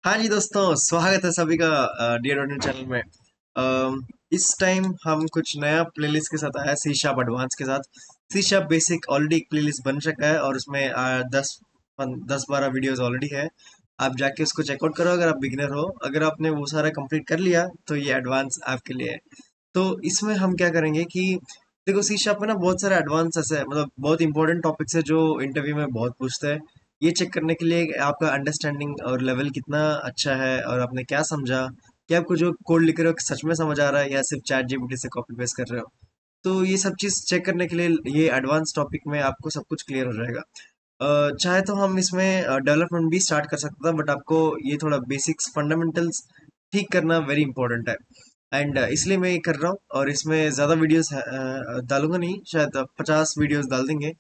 हाँ जी दोस्तों, स्वागत है सभी का डियर डॉट चैनल में। इस टाइम हम कुछ नया प्लेलिस्ट के साथ आया सी शार्प एडवांस के साथ। सी शार्प बेसिक ऑलरेडी एक प्लेलिस्ट बन चुका है और उसमें 10-12 वीडियोस ऑलरेडी है। आप जाके उसको चेकआउट करो अगर आप बिगिनर हो। अगर आपने वो सारा कंप्लीट कर लिया तो ये एडवांस आपके लिए है। तो इसमें हम क्या करेंगे कि देखो सी शार्प में ना बहुत सारे एडवांस ऐसे मतलब बहुत इंपॉर्टेंट टॉपिक्स है जो इंटरव्यू में बहुत पूछते हैं। ये चेक करने के लिए कि आपका अंडरस्टैंडिंग और लेवल कितना अच्छा है और आपने क्या समझा, कि आपको जो कोड लिख रहे हो सच में समझ आ रहा है या सिर्फ चैट जीपीटी से कॉपी पेस्ट कर रहे हो। तो ये सब चीज़ चेक करने के लिए ये एडवांस टॉपिक में आपको सब कुछ क्लियर हो जाएगा। चाहे तो हम इसमें डेवलपमेंट भी स्टार्ट कर सकते हैं, बट आपको ये थोड़ा बेसिक्स फंडामेंटल्स ठीक करना वेरी इंपॉर्टेंट है। एंड इसलिए मैं ये कर रहा हूँ और इसमें ज़्यादा वीडियोस डालूंगा नहीं, शायद 50 वीडियोस डाल देंगे।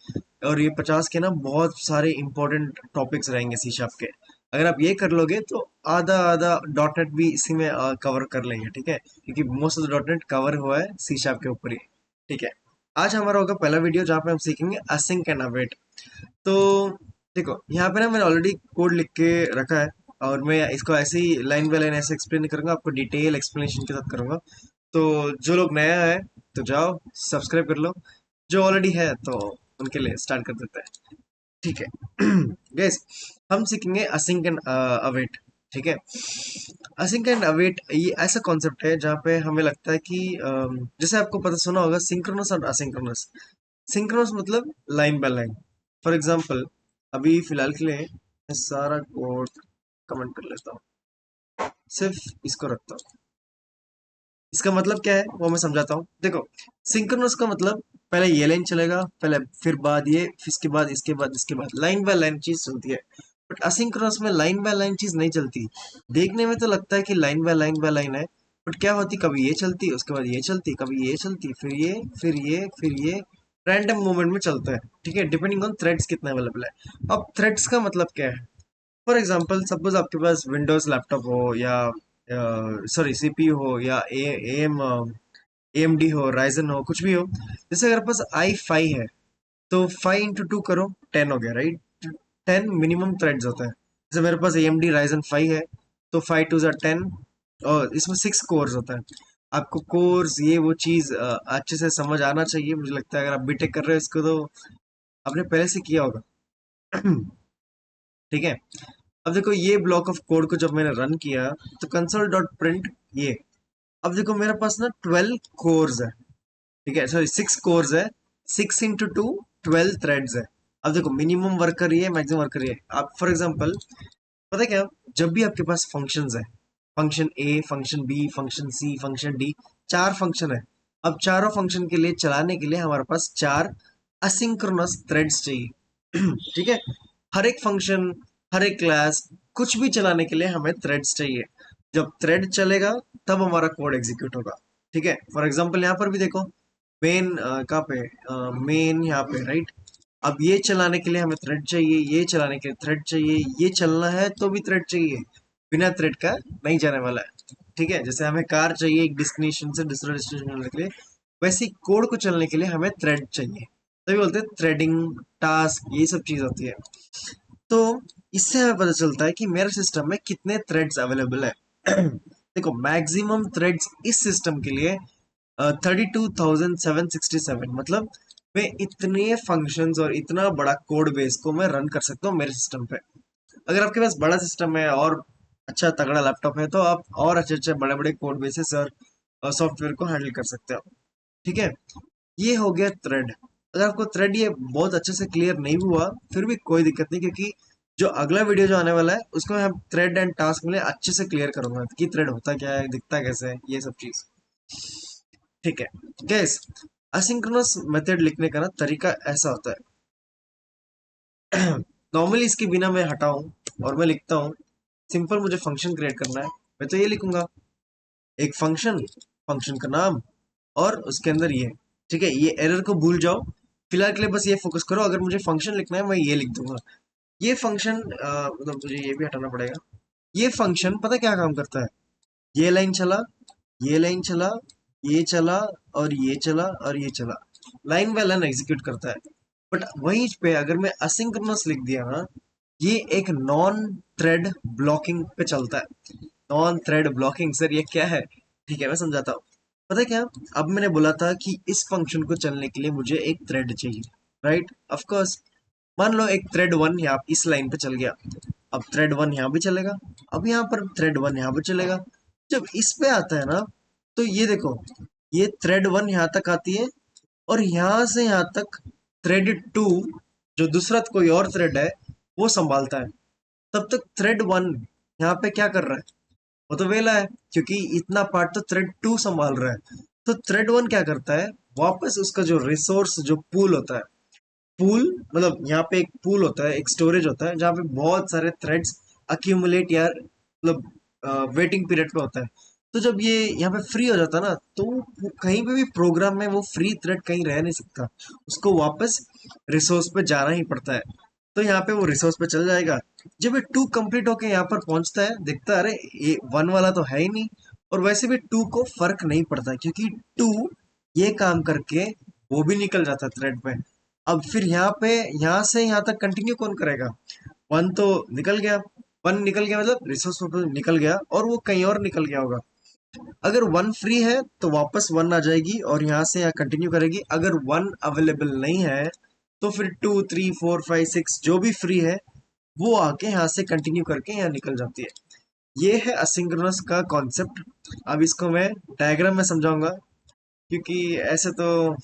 और ये 50 के ना बहुत सारे इंपॉर्टेंट टॉपिक्स रहेंगे सी शार्प के। अगर आप ये कर लोगे तो आधा आधा डॉट नेट भी इसी में कवर कर लेंगे, ठीक है, क्योंकि most of the dot net cover हुआ है सी शार्प के ऊपर ही। ठीक है, आज हमारा होगा पहला वीडियो जहाँ पे हम सीखेंगे असिंक एंड अवेट। तो देखो यहाँ पे ना मैंने ऑलरेडी कोड लिख के रखा है और मैं इसको ऐसे ही लाइन बाय लाइन ऐसे एक्सप्लेन नहीं करूंगा, आपको डिटेल एक्सप्लेनेशन के साथ करूंगा। तो जो लोग नया है तो जाओ सब्सक्राइब कर लो, जो ऑलरेडी है तो उनके लिए स्टार्ट कर देते हैं। ठीक है गैस, हम सीखेंगे असिंक एंड अवेट। ठीक है, असिंक एंड अवेट ये ऐसा कॉन्सेप्ट है जहाँ पे हमें लगता है कि जैसे आपको पता सुना होगा सिंक्रोनस और असिंक्रोनस। सिंक्रोनस मतलब line by line. For example अभी फिलहाल के लिए मैं सारा कोड कमेंट कर लेता हूँ, सिर्फ इसको रखता हूँ। इसका मतलब क्या है वो मैं समझाता हूँ। देखो, सिंक्रोनस का मतलब पहले ये लाइन चलेगा, पहले फिर बाद ये, फिर इसके बाद इसके बाद इसके बाद लाइन बाय लाइन चीज चलती है। बट असिंक्रोनस में लाइन बाय लाइन चीज नहीं चलती। देखने में तो लगता है कि लाइन बाय लाइन है, बट क्या होती, कभी ये चलती उसके बाद ये चलती, कभी ये चलती फिर ये फिर ये फिर ये, रैंडम मूवमेंट में चलता है। ठीक है, डिपेंडिंग ऑन थ्रेड्स कितने अवेलेबल है। अब थ्रेड्स का मतलब क्या है? फॉर एग्जाम्पल सपोज आपके पास विंडोज लैपटॉप हो या सॉरी सीपीयू हो या एएमडी हो, राइजन हो, कुछ भी हो। जैसे अगर पास i5 है तो 5 into 2 करो, 10 हो गया, राइट। 10 मिनिमम थ्रेड्स होता है। जैसे मेरे पास AMD राइजन 5 है तो 5 2 10, और इसमें 6 कोर्स होता है। आपको कोर्स ये वो चीज़ अच्छे से समझ आना चाहिए। मुझे लगता है अगर आप बीटेक कर रहे हो इसको तो आपने पहले से किया होगा ठीक है, अब देखो ये ब्लॉक ऑफ कोड को जब मैंने रन किया तो कंसोल डॉट प्रिंट ये, अब देखो मेरे पास ना 12 कोर्स है। ठीक है, सॉरी 6 कोर्स है। 6 into 2, 12 थ्रेड्स है। अब देखो मिनिमम वर्कर ये, मैक्सिमम वर्कर ये। आप फॉर एग्जांपल पता है क्या, जब भी आपके पास फंक्शंस है, फंक्शन ए, फंक्शन बी, फंक्शन सी, फंक्शन डी, 4 फंक्शन है। अब चारों फंक्शन के लिए चलाने के लिए हमारे पास 4 असिंक्रोनस थ्रेड्स चाहिए ठीक है, हर एक फंक्शन, हर एक क्लास, कुछ भी चलाने के लिए हमें थ्रेड्स चाहिए। जब थ्रेड चलेगा तब हमारा कोड एग्जीक्यूट होगा। ठीक है, फॉर एग्जांपल यहाँ पर भी देखो, मेन कहाँ पे, मेन यहाँ पे, राइट। अब ये चलाने के लिए हमें थ्रेड चाहिए, ये चलाने के लिए थ्रेड चाहिए, ये चलना है तो भी थ्रेड चाहिए, बिना थ्रेड का नहीं जाने वाला है। ठीक है, जैसे हमें कार चाहिए एक डेस्टिनेशन से दूसरे डेस्टिनेशन जाने के लिए, वैसे ही कोड को चलने के लिए हमें थ्रेड चाहिए। तभी बोलते हैं थ्रेडिंग, टास्क, ये सब चीज होती है। तो इससे हमें पता चलता है कि मेरे सिस्टम में कितने थ्रेड्स अवेलेबल है देखो मैक्सिमम थ्रेड्स इस सिस्टम के लिए 32,767, मतलब मैं इतने फंक्शंस और इतना बड़ा कोड बेस को मैं रन कर सकता हूँ मेरे सिस्टम पे। अगर आपके पास बड़ा सिस्टम है और अच्छा तगड़ा लैपटॉप है तो आप और अच्छे अच्छे बड़े बड़े कोड बेसिस और सॉफ्टवेयर को हैंडल कर सकते हो। ठीक है, ये हो गया थ्रेड। अगर आपको थ्रेड ये बहुत अच्छे से क्लियर नहीं हुआ फिर भी कोई दिक्कत नहीं, क्योंकि जो अगला वीडियो जो आने वाला है उसको मैं थ्रेड एंड टास्क में अच्छे से क्लियर करूंगा कि थ्रेड होता क्या है, दिखता कैसे है, ये सब चीज। ठीक है गैस, असिंक्रोनस मेथड लिखने का ना तरीका ऐसा होता है नॉर्मली इसके बिना मैं हटाऊं और मैं लिखता हूँ सिंपल, मुझे फंक्शन क्रिएट करना है, मैं तो ये लिखूंगा एक फंक्शन, फंक्शन का नाम और उसके अंदर ये। ठीक है, ये एरर को भूल जाओ, फिलहाल के लिए बस ये फोकस करो। अगर मुझे फंक्शन लिखना है मैं ये लिख दूंगा। ये फंक्शन मतलब मुझे ये भी हटाना पड़ेगा। ये फंक्शन पता क्या काम करता है, ये लाइन चला, ये लाइन चला, ये चला और ये चला और ये चला, लाइन बाय लाइन एग्जीक्यूट करता है। बट वहीं पे अगर मैं असिंक्रोनस लिख दिया ना ये एक नॉन थ्रेड ब्लॉकिंग पे चलता है। नॉन थ्रेड ब्लॉकिंग सर ये क्या है? ठीक है मैं समझाता हूँ। पता है क्या, अब मैंने बोला था कि इस फंक्शन को चलने के लिए मुझे एक थ्रेड चाहिए, राइट? Of course. मान लो एक थ्रेड वन यहाँ इस लाइन पे चल गया, अब थ्रेड वन यहाँ भी चलेगा, अब यहाँ पर थ्रेड वन यहाँ भी चलेगा। जब इस पे आता है ना, तो ये देखो, ये थ्रेड वन यहाँ तक आती है और यहाँ से यहाँ तक थ्रेड टू, जो दूसरा कोई और थ्रेड है, वो संभालता है। तब तक थ्रेड वन यहाँ पे क्या कर रहा है? वो तो वेला है, क्योंकि इतना पार्ट तो थ्रेड टू संभाल रहा है। तो थ्रेड वन क्या करता है, वापस उसका जो रिसोर्स जो पूल होता है, पूल मतलब यहाँ पे एक पूल होता है, एक स्टोरेज होता है जहाँ पे बहुत सारे थ्रेड्स अक्यूमुलेट या मतलब वेटिंग पीरियड पे होता है। तो जब ये यहाँ पे फ्री हो जाता है ना, तो कहीं पे भी प्रोग्राम में वो फ्री थ्रेड कहीं रह नहीं सकता, उसको वापस रिसोर्स पे जाना ही पड़ता है। तो यहाँ पे वो रिसोर्स पे चल जाएगा। जब ये टू कंप्लीट होके यहाँ पर पहुंचता है, देखता है अरे ये वन वाला तो है ही नहीं। और वैसे भी टू को फर्क नहीं पड़ता, क्योंकि टू ये काम करके वो भी निकल जाता है थ्रेड पे। अब फिर यहाँ पे, यहाँ से यहाँ तक कंटिन्यू कौन करेगा? वन तो निकल गया। वन निकल गया मतलब रिसोर्स निकल गया और वो कहीं और निकल गया होगा। अगर वन फ्री है तो वापस वन आ जाएगी और यहाँ से यहाँ कंटिन्यू करेगी। अगर वन अवेलेबल नहीं है तो फिर two three four five six जो भी फ्री है वो आके यहाँ से कंटिन्यू करके यहाँ निकल जाती है। ये है असिंक्रोनस का कॉन्सेप्ट। अब इसको मैं डायग्राम में समझाऊंगा, क्योंकि ऐसे तो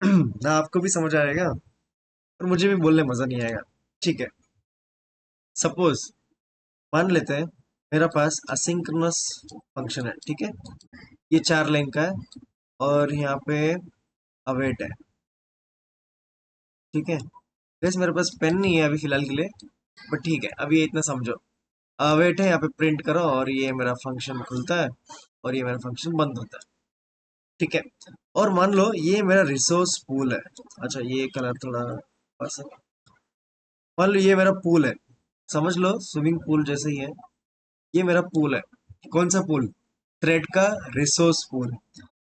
ना आपको भी समझ आएगा और मुझे भी बोलने मजा नहीं आएगा। ठीक है, सपोज मान लेते हैं मेरा पास असिंक्रोनस फंक्शन है, ठीक है? ये चार लाइन का है और यहाँ पे अवेट है, ठीक है? वैसे मेरे पास पेन नहीं है अभी फिलहाल के लिए, बट ठीक है अभी ये इतना समझो। अवेट है, यहाँ पे प्रिंट करो और ये मेरा फंक्शन खुलता है और ये मेरा फंक्शन बंद होता है, ठीक है? और मान लो ये मेरा रिसोर्स पूल है। अच्छा ये कलर थोड़ा बस, मान लो ये मेरा पूल है, समझ लो स्विमिंग पूल जैसे ही है। ये मेरा पूल है। कौन सा पूल? थ्रेड का रिसोर्स पूल।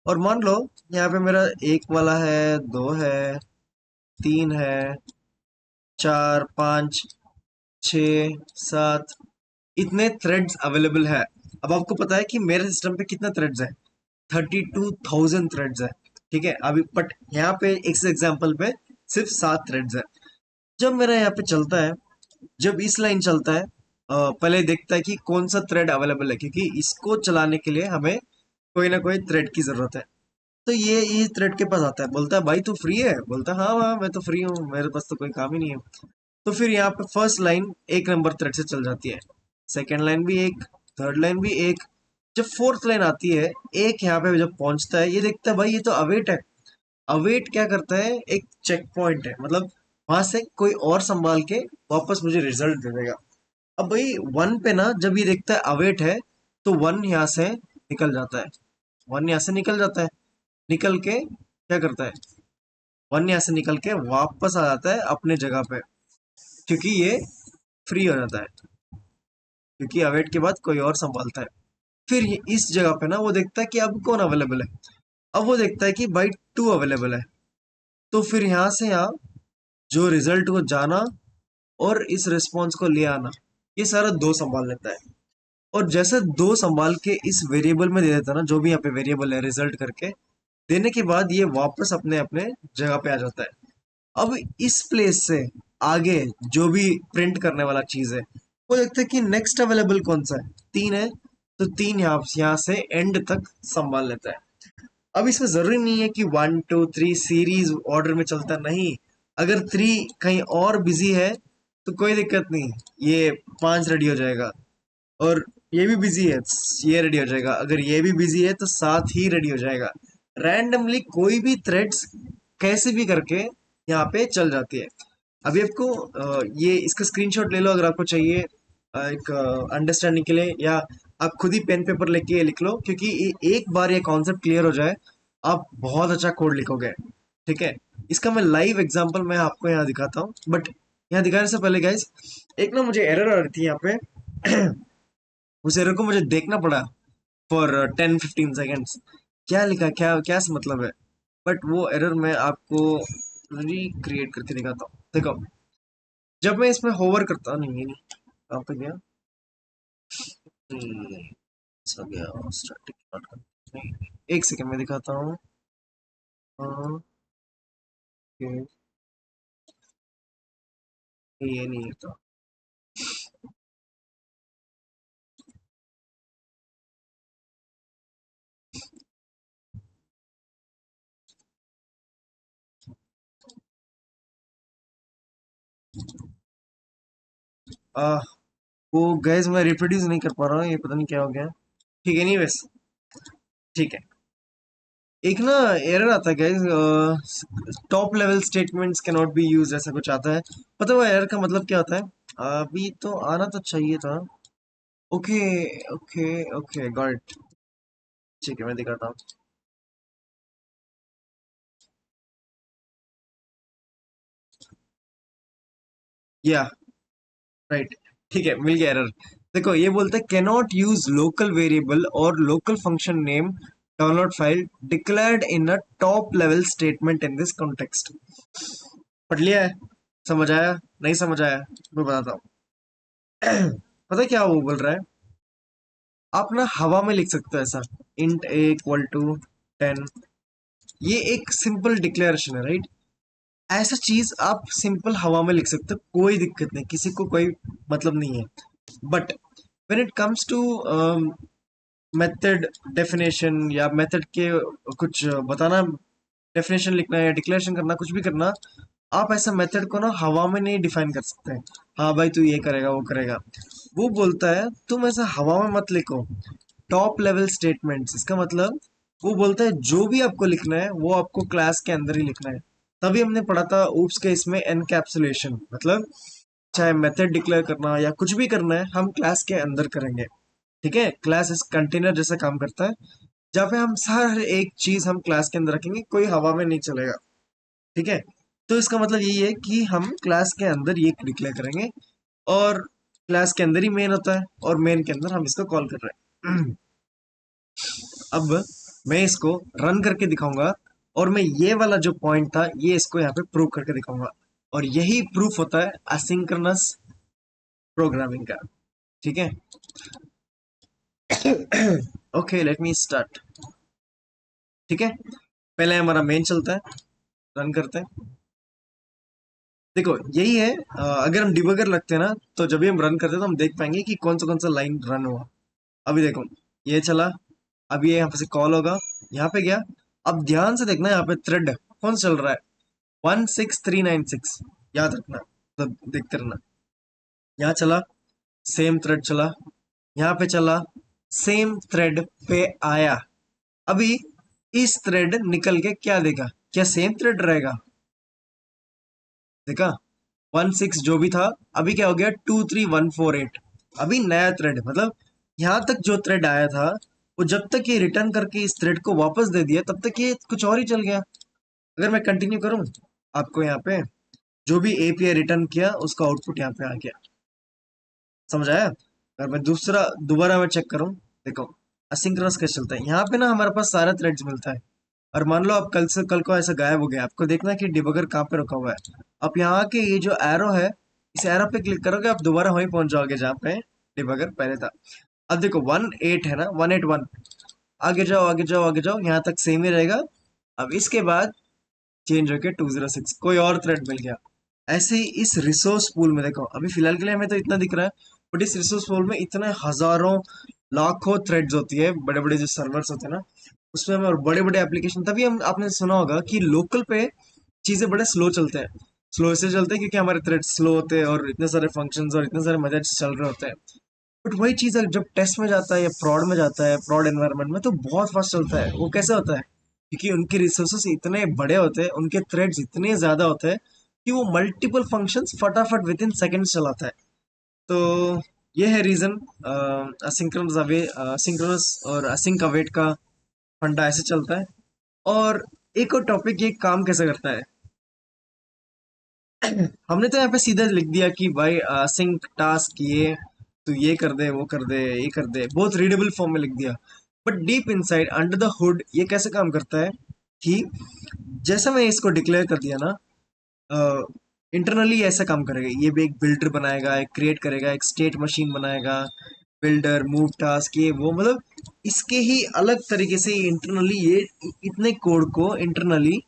और मान लो यहाँ पे मेरा एक वाला है, दो है, तीन है, चार, पाँच, छ, सात, इतने थ्रेड्स अवेलेबल है। अब आपको पता है कि मेरे सिस्टम पे कितने थ्रेड्स है? 32,000 थ्रेड्स है, ठीक है? अभी बट यहाँ पे इस एग्जाम्पल पे सिर्फ 7 थ्रेड्स है। जब मेरा यहाँ पे चलता है, जब इस लाइन चलता है, पहले देखता है कि कौन सा थ्रेड अवेलेबल है, क्योंकि इसको चलाने के लिए हमें कोई ना कोई थ्रेड की जरूरत है। तो ये थ्रेड के पास आता है, बोलता है भाई तू फ्री है? बोलता है हाँ हाँ मैं तो फ्री हूँ, मेरे पास तो कोई काम ही नहीं है। तो फिर यहाँ पे फर्स्ट लाइन एक नंबर थ्रेड से चल जाती है, सेकेंड लाइन भी एक, थर्ड लाइन भी एक। जब फोर्थ लाइन आती है, एक यहाँ पे जब पहुंचता है, ये देखता है भाई ये तो अवेट है। अवेट क्या करता है, एक चेक पॉइंट है, मतलब वहां से कोई और संभाल के वापस मुझे रिजल्ट दे देगा। अब भाई वन पे ना जब ये देखता है अवेट है, तो वन यहाँ से निकल जाता है। वन यहाँ से निकल जाता है, निकल के क्या करता है, वन यहाँ से निकल के वापस आ जाता है अपने जगह पे, क्योंकि ये फ्री हो जाता है, क्योंकि अवेट के बाद कोई और संभालता है। फिर इस जगह पे ना वो देखता है कि अब कौन अवेलेबल है। अब वो देखता है कि भाई टू अवेलेबल है। तो फिर यहाँ से यहाँ जो रिजल्ट को जाना और इस रिस्पॉन्स को ले आना, ये सारा दो संभाल लेता है। और जैसे दो संभाल के इस वेरिएबल में दे देता है ना, जो भी यहाँ पे वेरिएबल है, रिजल्ट करके देने के बाद ये वापस अपने अपने जगह पे आ जाता है। अब इस प्लेस से आगे जो भी प्रिंट करने वाला चीज है, वो देखते हैं कि नेक्स्ट अवेलेबल कौन सा है, तीन है, तो तीन यहाँ से एंड तक संभाल लेता है। अब इसमें जरूरी नहीं है कि one two three series order में चलता, नहीं। अगर थ्री कहीं और बिजी है तो कोई दिक्कत नहीं, ये पांच रेडी हो जाएगा। और ये भी बिजी है, ये रेडी हो जाएगा। अगर ये भी बिजी है तो साथ ही रेडी हो जाएगा। रैंडमली कोई भी थ्रेड्स कैसे भी करके यहाँ पे चल जाती है। अभी आपको ये इसका स्क्रीनशॉट ले लो अगर आपको चाहिए, एक अंडरस्टैंडिंग के लिए, या आप खुद ही पेन पेपर लेके लिख लो, क्योंकि एक बार ये कॉन्सेप्ट क्लियर हो जाए आप बहुत अच्छा कोड लिखोगे, ठीक है? इसका मैं लाइव एग्जांपल मैं आपको यहाँ दिखाता हूँ, बट यहाँ दिखाने से पहले गाइस, एक ना मुझे एरर आ रही थी यहाँ पे। उस एरर को मुझे देखना पड़ा फॉर 10-15 सेकेंड्स, क्या लिखा, क्या क्या मतलब है। बट वो एरर मैं आपको रिक्रिएट करके दिखाता हूँ, देखो। जब मैं इसमें होवर करता, नहीं ये नहीं, कहाँ पे गया? आ गया स्टैटिक। नहीं, एक सेकंड में दिखाता हूँ। हाँ, ये ये नहीं था। आ, वो गैस मैं रिप्रोड्यूस नहीं कर पा रहा हूँ, ये पता नहीं क्या हो गया। ठीक है, नहीं वैस, ठीक है। एक ना एरर आता है gas, top level statements can not be use, ऐसा कुछ आता है। पता है वो एरर का मतलब क्या होता है? अभी तो आना तो चाहिए था। Okay, okay, okay, got it. ठीक है, मैं दिखाता हूँ। या राइट, ठीक है, मिल गया एरर। देखो ये बोलते हैं कैनॉट यूज लोकल वेरिएबल और local function name download file declared in a top level statement in this context. पढ़ लिया है? समझ आया? नहीं समझ आया? मैं बताता हूँ। पता है क्या वो बोल रहा है? आप ना हवा में लिख सकते हो ऐसा, इंट a इक्वल टू 10। ये एक सिंपल डिक्लेरेशन है, राइट? ऐसा चीज आप सिंपल हवा में लिख सकते हो, कोई दिक्कत नहीं, किसी को कोई मतलब नहीं है। But when it comes to method definition या मेथड के कुछ बताना, डेफिनेशन लिखना या डिक्लेरेशन करना, कुछ भी करना, आप ऐसा मेथड को ना हवा में नहीं डिफाइन कर सकते हैं। हाँ भाई तू ये करेगा वो करेगा। वो बोलता है तुम ऐसा हवा में मत लिखो, टॉप लेवल स्टेटमेंट्स। इसका मतलब वो बोलता है जो भी आपको लिखना है वो आपको क्लास के अंदर ही लिखना है। तभी हमने पढ़ा था ऊप्स के इसमें एनकैप्सुलेशन, मतलब चाहे मेथड डिक्लेयर करना या कुछ भी करना है हम क्लास के अंदर करेंगे। ठीक है, क्लास इस कंटेनर जैसा काम करता है, जहाँ पे हम हर एक चीज हम क्लास के अंदर रखेंगे, कोई हवा में नहीं चलेगा। ठीक है, तो इसका मतलब यही है कि हम क्लास के अंदर ये डिक्लेयर करेंगे, और क्लास के अंदर ही मेन होता है, और मेन के अंदर हम इसको कॉल कर रहे हैं। अब मैं इसको रन करके दिखाऊंगा, और मैं ये वाला जो पॉइंट था ये इसको यहाँ पे प्रूव करके दिखाऊंगा, और यही प्रूफ होता है असिंक्रोनस प्रोग्रामिंग का। ठीक है। Okay, let me start. ठीक है, पहले हमारा मेन चलता है, रन करते हैं। देखो यही है, अगर हम डिबगर लगते हैं ना, तो जब भी हम रन करते हैं तो हम देख पाएंगे कि कौन सा लाइन रन हुआ। अभी देखो ये चला, अब ये यहाँ पे से कॉल होगा, यहाँ पे गया। अब ध्यान से देखना, यहाँ पे थ्रेड कौन सा चल रहा है? 16396, याद रखना, तो देखते रहना। यहाँ चला, सेम थ्रेड चला, यहाँ पे चला, सेम थ्रेड पे आया। अभी इस थ्रेड निकल के क्या देगा? क्या सेम थ्रेड रहेगा? देखा, 16 जो भी था, अभी क्या हो गया 23148। अभी नया थ्रेड, मतलब यहाँ तक जो थ्रेड आया था, वो जब तक ये रिटर्न करके इस थ्रेड को वापस दे दिया तब तक ये कुछ और ही चल गया। अगर मैं कंटिन्यू करूं, आपको यहाँ पे जो भी एपीआई रिटर्न किया उसका आउटपुट यहाँ पे आ गया। समझ आया? अगर मैं दूसरा दोबारा मैं चेक करूं, देखो असिंक्रोनस कैसे चलता है। यहाँ पे ना हमारे पास सारा थ्रेड्स मिलता है, और मान लो आप कल से कल को ऐसा गायब हो गया, आपको देखना है कि डिबगर कहाँ पे रखा हुआ है। आप यहाँ के ये जो एरो है, इस एरो पे क्लिक करोगे, आप दोबारा वहीं पहुंच जाओगे जहाँ पे डिबगर पहले था। अब देखो 18 है ना, 181। आगे जाओ आगे जाओ आगे जाओ, यहाँ तक सेम ही रहेगा। अब इसके बाद चेंज होके 206, कोई और थ्रेड मिल गया। ऐसे ही इस रिसोर्स पूल में देखो, अभी फिलहाल के लिए हमें तो इतना दिख रहा है, बट इस रिसोर्स पूल में इतने हजारों लाखों थ्रेड्स होती है, बड़े बड़े जो सर्वर्स होते हैं ना, उसमें हमें और बड़े बड़े एप्लीकेशन, तभी हम आपने सुना होगा कि लोकल पे चीजें बड़े स्लो चलते हैं। स्लो इसलिए चलते हैं क्योंकि हमारे थ्रेड्स स्लो होते हैं, और इतने सारे फंक्शंस और इतने सारे मेथड्स चल रहे होते हैं। बट वही चीज जब टेस्ट में जाता है या प्रॉड में जाता है, प्रॉड एनवायरनमेंट में, तो बहुत फास्ट चलता है। वो कैसे होता है? क्योंकि उनके रिसोर्सेस इतने बड़े होते हैं, उनके थ्रेड्स इतने ज्यादा होते हैं कि वो मल्टीपल फंक्शंस फटाफट विद इन सेकेंड्स चलाता है। तो ये है रीजन, असिंक्रोनस अवे, सिंक्रोनस और असिंक अवेट का फंडा ऐसे चलता है। और एक और टॉपिक, ये काम कैसे करता है। हमने तो यहाँ पे सीधा लिख दिया कि भाई सिंक टास्क ये, तो ये कर दे वो कर दे ये कर दे, बहुत रीडेबल फॉर्म में लिख दिया। But deep inside under the hood ये कैसे काम करता है कि जैसा मैं इसको डिक्लेयर कर दिया ना, इंटरनली ऐसा काम करेगा, ये भी एक बिल्डर बनाएगा, एक क्रिएट करेगा, एक स्टेट मशीन बनाएगा, बिल्डर मूव टास्क ये वो, मतलब इसके ही अलग तरीके से इंटरनली ये इतने कोड को इंटरनली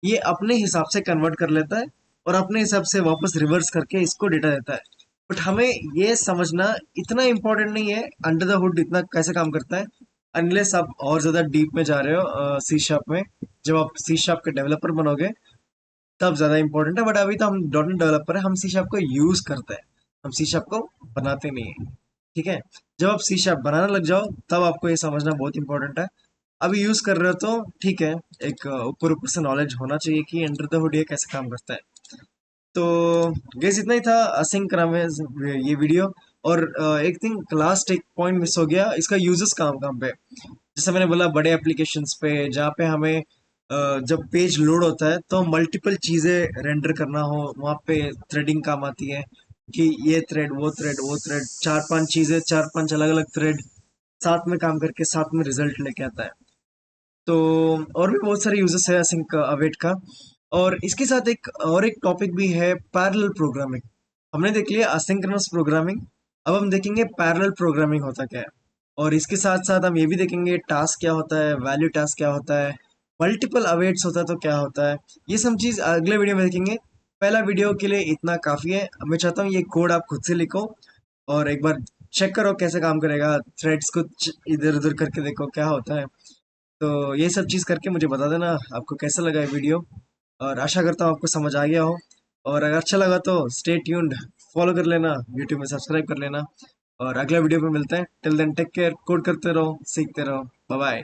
ये अपने हिसाब से कन्वर्ट कर लेता है और अपने हिसाब से वापस रिवर्स करके इसको डेटा देता है। बट हमें ये समझना इतना इम्पोर्टेंट नहीं है अंडर द हुड इतना कैसे काम करता है, अनलेस आप और ज्यादा डीप में जा रहे हो सी शार्प में। जब आप सी शार्प के डेवलपर बनोगे तब ज्यादा इंपॉर्टेंट है, बट अभी तो हम डॉट नेट डेवलपर है, हम सी शार्प को यूज करते हैं, हम सी शार्प को बनाते नहीं है। ठीक है, जब आप सी शार्प बनाने लग जाओ तब आपको ये समझना बहुत इंपॉर्टेंट है। अभी यूज कर रहे हो तो ठीक है, एक ऊपर ऊपर से नॉलेज होना चाहिए कि अंडर द हुड ये कैसे काम करता है। तो गैस इतना ही था असिंक्रोनस में ये वीडियो। और एक थिंग लास्ट एक पॉइंट मिस हो गया, इसका यूजेस कहाँ कहाँ पे। जैसे मैंने बोला बड़े एप्लीकेशंस पे जहाँ पे हमें जब पेज लोड होता है तो मल्टीपल चीजें रेंडर करना हो, वहाँ पे थ्रेडिंग काम आती है कि ये थ्रेड वो थ्रेड वो थ्रेड, चार पांच चीजें, चार पांच अलग अलग थ्रेड साथ में काम करके साथ में रिजल्ट लेके आता है। तो और भी बहुत सारे यूजेस है असिंक अवेट का। और इसके साथ एक टॉपिक भी है पैरेलल प्रोग्रामिंग। हमने देख लिया असिंक्रोनस प्रोग्रामिंग, अब हम देखेंगे पैरेलल प्रोग्रामिंग होता क्या है। और इसके साथ साथ हम ये भी देखेंगे टास्क क्या होता है, वैल्यू टास्क क्या होता है, मल्टीपल अवेट्स होता है तो क्या होता है। ये सब चीज अगले वीडियो में देखेंगे। पहला वीडियो के लिए इतना काफी है, मैं चाहता हूँ ये कोड आप खुद से लिखो और एक बार चेक करो कैसे काम करेगा, थ्रेड्स को इधर उधर करके देखो क्या होता है। तो ये सब चीज़ करके मुझे बता देना आपको कैसा लगा ये वीडियो, और आशा करता हूँ आपको समझ आ गया हो। और अगर अच्छा लगा तो स्टे ट्यून्ड, फॉलो कर लेना, यूट्यूब में सब्सक्राइब कर लेना। और अगला वीडियो पे मिलते हैं, till then take care, code करते रहो, सीखते रहो, बाय बाय।